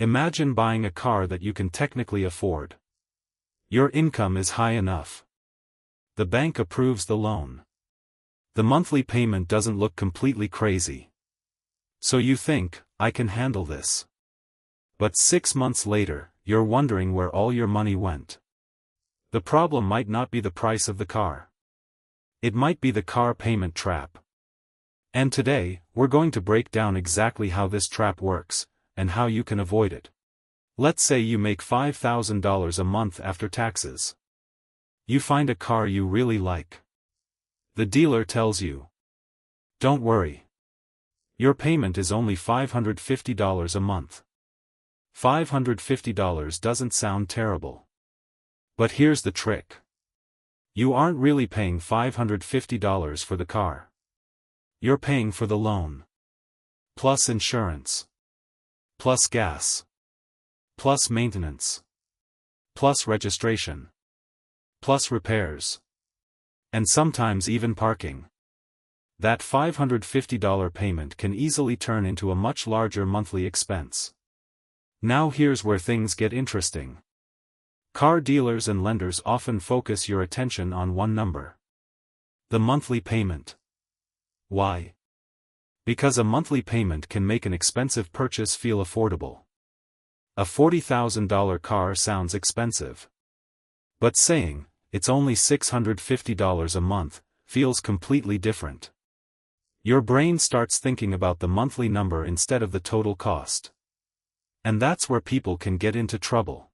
Imagine buying a car that you can technically afford. Your income is high enough. The bank approves the loan. The monthly payment doesn't look completely crazy. So you think, I can handle this. But 6 months later, you're wondering where all your money went. The problem might not be the price of the car. It might be the car payment trap. And today, we're going to break down exactly how this trap works, and how you can avoid it. Let's say you make $5,000 a month after taxes. You find a car you really like. The dealer tells you, don't worry. Your payment is only $550 a month. $550 doesn't sound terrible. But here's the trick. You aren't really paying $550 for the car. You're paying for the loan. Plus insurance. Plus gas. Plus maintenance. Plus registration. Plus repairs. And sometimes even parking. That $550 payment can easily turn into a much larger monthly expense. Now here's where things get interesting. Car dealers and lenders often focus your attention on one number. The monthly payment. Why? Because a monthly payment can make an expensive purchase feel affordable. A $40,000 car sounds expensive. But saying, it's only $650 a month, feels completely different. Your brain starts thinking about the monthly number instead of the total cost. And that's where people can get into trouble.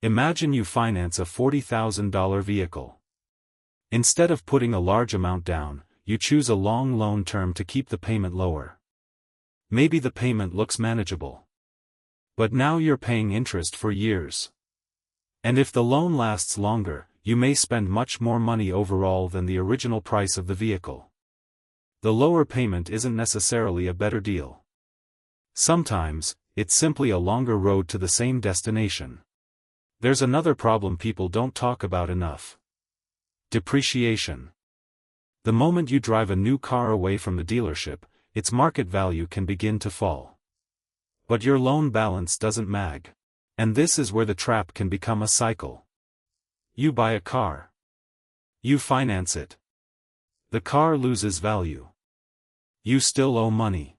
Imagine you finance a $40,000 vehicle. Instead of putting a large amount down, you choose a long loan term to keep the payment lower. Maybe the payment looks manageable. But now you're paying interest for years. And if the loan lasts longer, you may spend much more money overall than the original price of the vehicle. The lower payment isn't necessarily a better deal. Sometimes, it's simply a longer road to the same destination. There's another problem people don't talk about enough. Depreciation. The moment you drive a new car away from the dealership, its market value can begin to fall. But your loan balance doesn't mag. And this is where the trap can become a cycle. You buy a car. You finance it. The car loses value. You still owe money.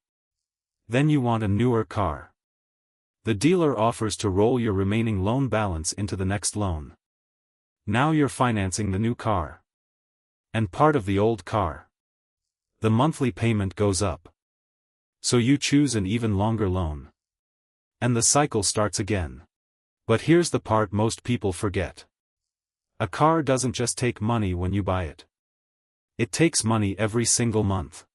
Then you want a newer car. The dealer offers to roll your remaining loan balance into the next loan. Now you're financing the new car. And part of the old car. The monthly payment goes up. So you choose an even longer loan. And the cycle starts again. But here's the part most people forget. A car doesn't just take money when you buy it. It takes money every single month.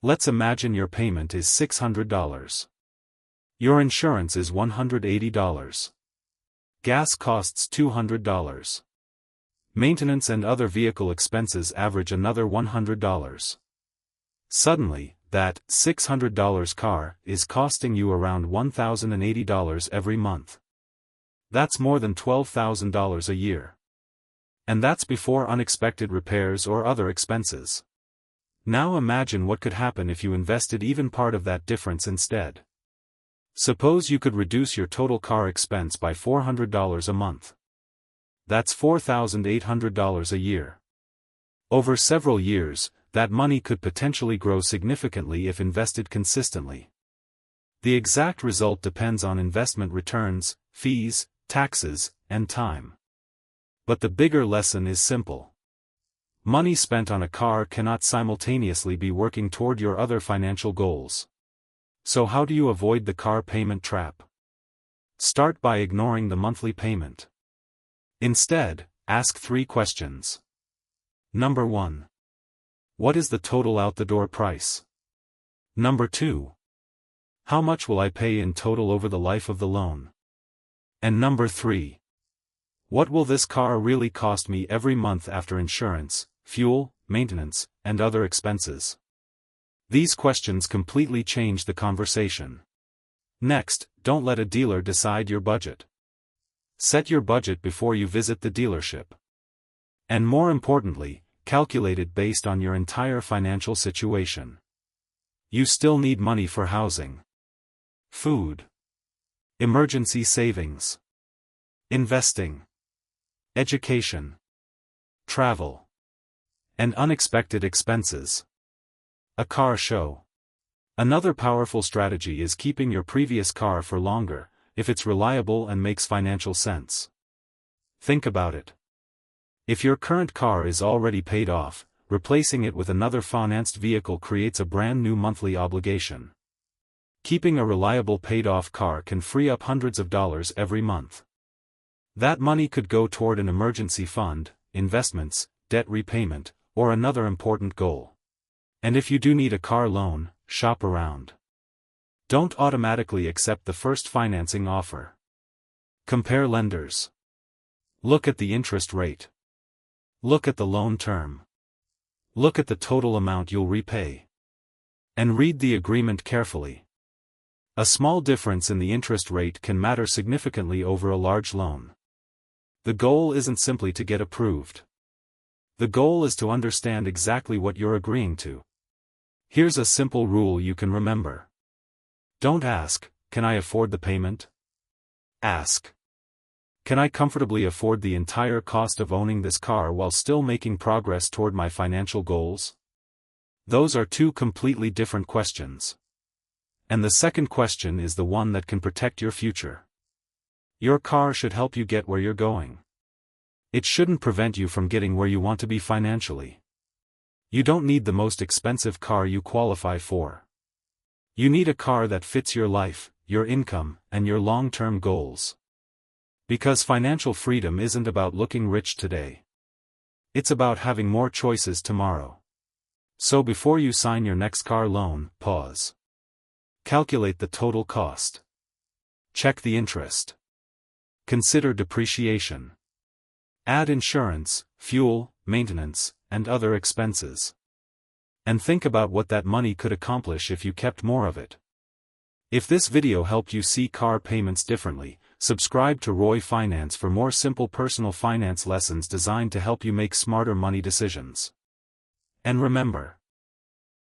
Let's imagine your payment is $600. Your insurance is $180. Gas costs $200. Maintenance and other vehicle expenses average another $100. Suddenly, that $600 car is costing you around $1,080 every month. That's more than $12,000 a year. And that's before unexpected repairs or other expenses. Now imagine what could happen if you invested even part of that difference instead. Suppose you could reduce your total car expense by $400 a month. That's $4,800 a year. Over several years, that money could potentially grow significantly if invested consistently. The exact result depends on investment returns, fees, taxes, and time. But the bigger lesson is simple. Money spent on a car cannot simultaneously be working toward your other financial goals. So how do you avoid the car payment trap? Start by ignoring the monthly payment. Instead, ask 3 questions. Number 1. What is the total out-the-door price? Number 2. How much will I pay in total over the life of the loan? And number 3. What will this car really cost me every month after insurance, fuel, maintenance, and other expenses? These questions completely change the conversation. Next, don't let a dealer decide your budget. Set your budget before you visit the dealership. And more importantly, calculate it based on your entire financial situation. You still need money for housing, food, emergency savings, investing, education, travel, and unexpected expenses. A car show. Another powerful strategy is keeping your previous car for longer, if it's reliable and makes financial sense. Think about it. If your current car is already paid off, replacing it with another financed vehicle creates a brand new monthly obligation. Keeping a reliable paid-off car can free up hundreds of dollars every month. That money could go toward an emergency fund, investments, debt repayment, or another important goal. And if you do need a car loan, shop around. Don't automatically accept the first financing offer. Compare lenders. Look at the interest rate. Look at the loan term. Look at the total amount you'll repay. And read the agreement carefully. A small difference in the interest rate can matter significantly over a large loan. The goal isn't simply to get approved. The goal is to understand exactly what you're agreeing to. Here's a simple rule you can remember. Don't ask, "Can I afford the payment?" Ask, "Can I comfortably afford the entire cost of owning this car while still making progress toward my financial goals?" Those are two completely different questions. And the second question is the one that can protect your future. Your car should help you get where you're going. It shouldn't prevent you from getting where you want to be financially. You don't need the most expensive car you qualify for. You need a car that fits your life, your income, and your long-term goals. Because financial freedom isn't about looking rich today. It's about having more choices tomorrow. So before you sign your next car loan, pause. Calculate the total cost. Check the interest. Consider depreciation. Add insurance, fuel, maintenance, and other expenses. And think about what that money could accomplish if you kept more of it. If this video helped you see car payments differently, subscribe to Roy Finance for more simple personal finance lessons designed to help you make smarter money decisions. And remember,